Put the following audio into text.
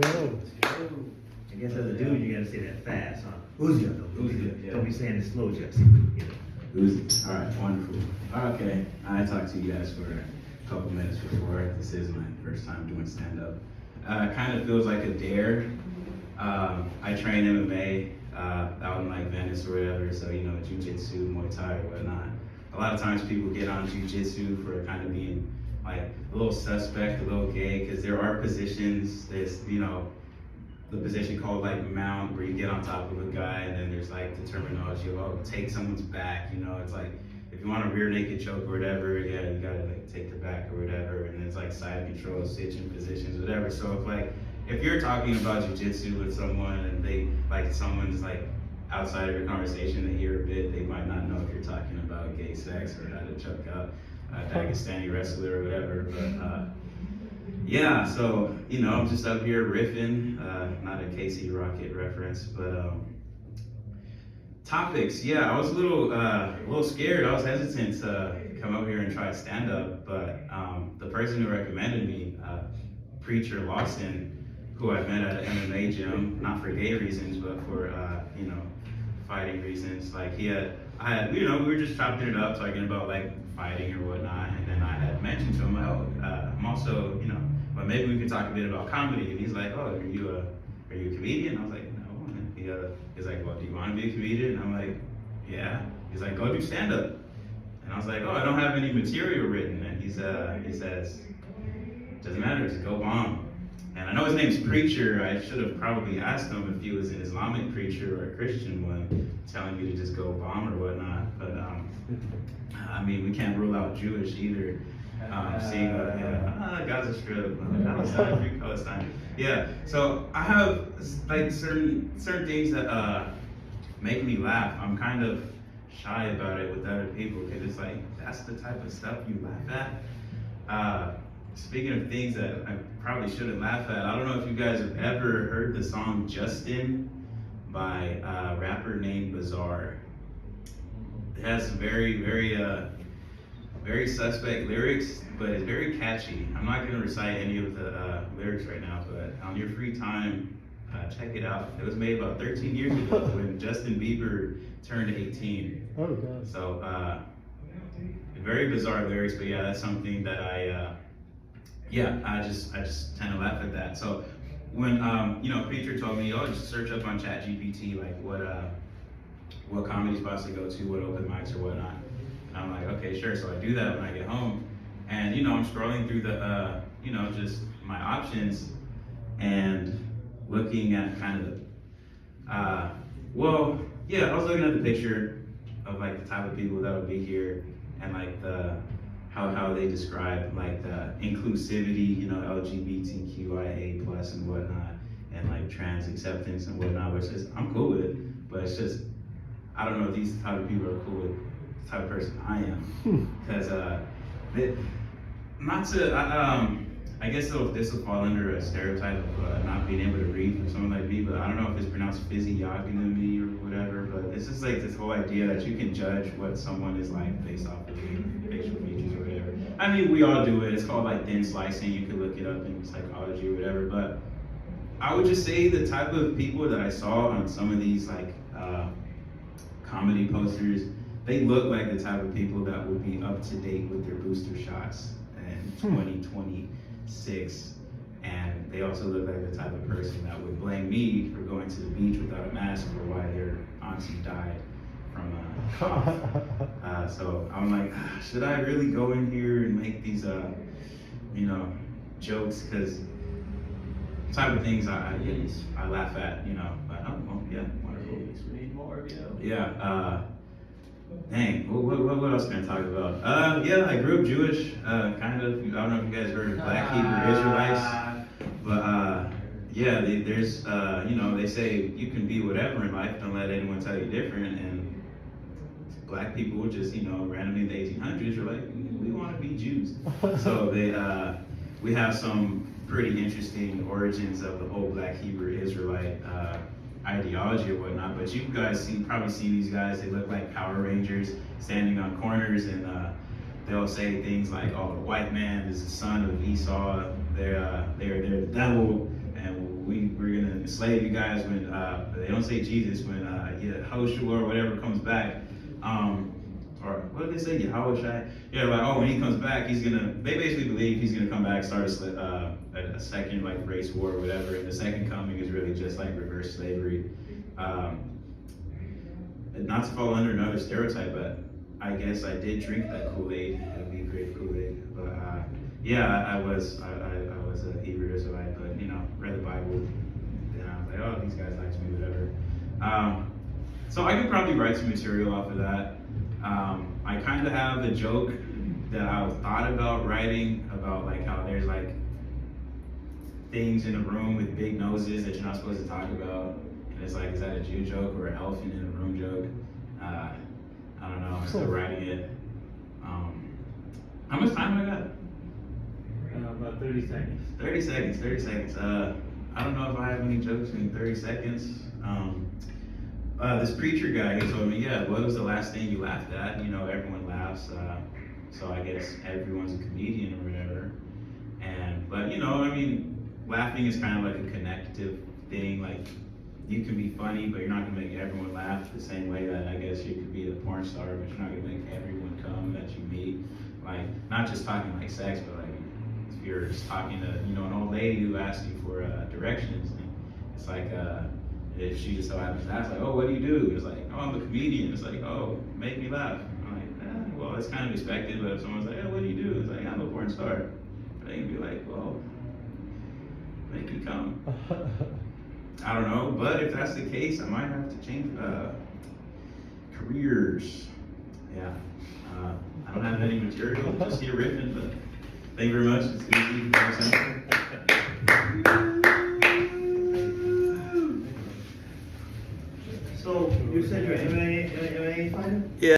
go. I guess as a dude, you gotta say that fast, huh? Uzi, Yeah. don't be saying it slow, Jesse. You know. Uzi. All right, wonderful. Okay, I talked to you guys for a couple minutes before. This is my first time doing stand-up. Kind of feels like a dare. I train MMA out in like Venice or whatever, so you know, jiu-jitsu, Muay Thai, or whatnot. A lot of times people get on jiu-jitsu for kind of being like a little suspect, a little gay, because there are positions. There's, you know, the position called like mount, where you get on top of a guy, and then there's like the terminology of, oh, take someone's back, you know, it's like, if you want a rear naked choke or whatever, yeah, you gotta like take the back or whatever, and there's like side control, stitching positions, whatever. So if like, if you're talking about jiu-jitsu with someone and they, like someone's like outside of your conversation, they hear a bit, they might not know if you're talking about gay sex or how to choke out a Dagestani wrestler or whatever, but yeah, so, you know, I'm just up here riffing, not a Casey Rocket reference, but topics, yeah, I was a little scared. I was hesitant to come up here and try stand up, but the person who recommended me, Preacher Lawson, who I met at an MMA gym, not for gay reasons, but for, you know, fighting reasons. Like you know, we were just chopping it up, talking about like fighting or whatnot, and then I had mentioned to him, oh, I'm also, you know, but maybe we could talk a bit about comedy. And he's like, oh, are you a comedian? I was like, no. And he's like, well, do you want to be a comedian? And I'm like, yeah. He's like, go do stand up. And I was like, oh, I don't have any material written. And he says, doesn't matter, just go bomb. And I know his name's Preacher. I should have probably asked him if he was an Islamic preacher or a Christian one, telling me to just go bomb or whatnot. But I mean, we can't rule out Jewish either. Seeing Gaza Strip, Palestine, Palestine. Yeah, so I have like certain things that make me laugh. I'm kind of shy about it with other people because it's like, that's the type of stuff you laugh at. Speaking of things that I probably shouldn't laugh at, I don't know if you guys have ever heard the song Justin by a rapper named Bizarre. It has some very suspect lyrics, but it's very catchy. I'm not gonna recite any of the lyrics right now, but on your free time, check it out. It was made about 13 years ago when Justin Bieber turned 18. Oh, God. So, very bizarre lyrics, but yeah, that's something that I just tend to laugh at that. So when, you know, Preacher told me, oh, just search up on ChatGPT, like what comedy spots to go to, what open mics or whatnot. And I'm like, okay, sure. So I do that when I get home. And, you know, I'm scrolling through the, you know, just my options and looking at kind of, I was looking at the picture of like the type of people that would be here and like how they describe like the inclusivity, you know, LGBTQIA plus and whatnot, and like trans acceptance and whatnot, which is, I'm cool with, but it's just, I don't know if these type of people are cool with the type of person I am. Because, I guess this will fall under a stereotype of not being able to read for someone like me, but I don't know if it's pronounced physiognomy or whatever, but it's just like this whole idea that you can judge what someone is like based off of their facial features or whatever. I mean, we all do it. It's called like thin slicing. You can look it up in psychology or whatever, but I would just say the type of people that I saw on some of these like comedy posters, they look like the type of people that would be up to date with their booster shots in 2026. And they also look like the type of person that would blame me for going to the beach without a mask or why their auntie died from so I'm like, should I really go in here and make these, you know, jokes? Because type of things I laugh at, you know. But yeah, wonderful. We need more of you. Yeah. Dang, what else can I talk about? Yeah, I grew up Jewish, kind of. I don't know if you guys heard of Black Hebrew Israelites, but yeah, there's, you know, they say you can be whatever in life, don't let anyone tell you different, and Black people just, you know, randomly in the 1800s are like, we want to be Jews. So we have some pretty interesting origins of the whole Black Hebrew Israelite ideology or whatnot, but you guys probably seen these guys. They look like Power Rangers standing on corners, and they'll say things like, "Oh, the white man is the son of Esau. They're the devil, and we're gonna enslave you guys when they don't say Jesus, when Yahushua or whatever comes back. Or what did they say? Yahushua? Yeah, like, oh, when he comes back, they basically believe he's gonna come back, start a second like race war or whatever, and the second coming is really just like reverse slavery. Not to fall under another stereotype, but I guess I did drink that Kool-Aid, that wheat grape Kool-Aid. But yeah, I was a Hebrew Israelite, but read the Bible, and I was like, oh, these guys like me, whatever. So I could probably write some material off of that. I kind of have a joke that I thought about writing about like how there's like things in a room with big noses that you're not supposed to talk about. And it's like, is that a Jew joke or an elephant in a room joke? I don't know, I'm still writing it. How much time I got? About 30 seconds. 30 seconds. I don't know if I have any jokes in 30 seconds. This preacher guy, he told me, yeah, what was the last thing you laughed at? Everyone laughs, so I guess everyone's a comedian or whatever. But laughing is kind of like a connective thing. Like, you can be funny, but you're not gonna make everyone laugh the same way that I guess you could be a porn star, but you're not gonna make everyone come that you meet. Like, not just talking like sex, but like, if you're just talking to, an old lady who asks you for directions, and it's like, if she just so happens to ask, like, oh, what do you do? It's like, oh, I'm a comedian. It's like, oh, make me laugh. I'm like, well, it's kind of expected, but if someone's like, oh, what do you do? It's like, I'm a porn star. They can be like, well, make me come. I don't know, but if that's the case, I might have to change careers. Yeah. I don't have any material, just here riffing, but thank you very much. It's good to see you guys. So you said you're an MMA fighter? Yeah.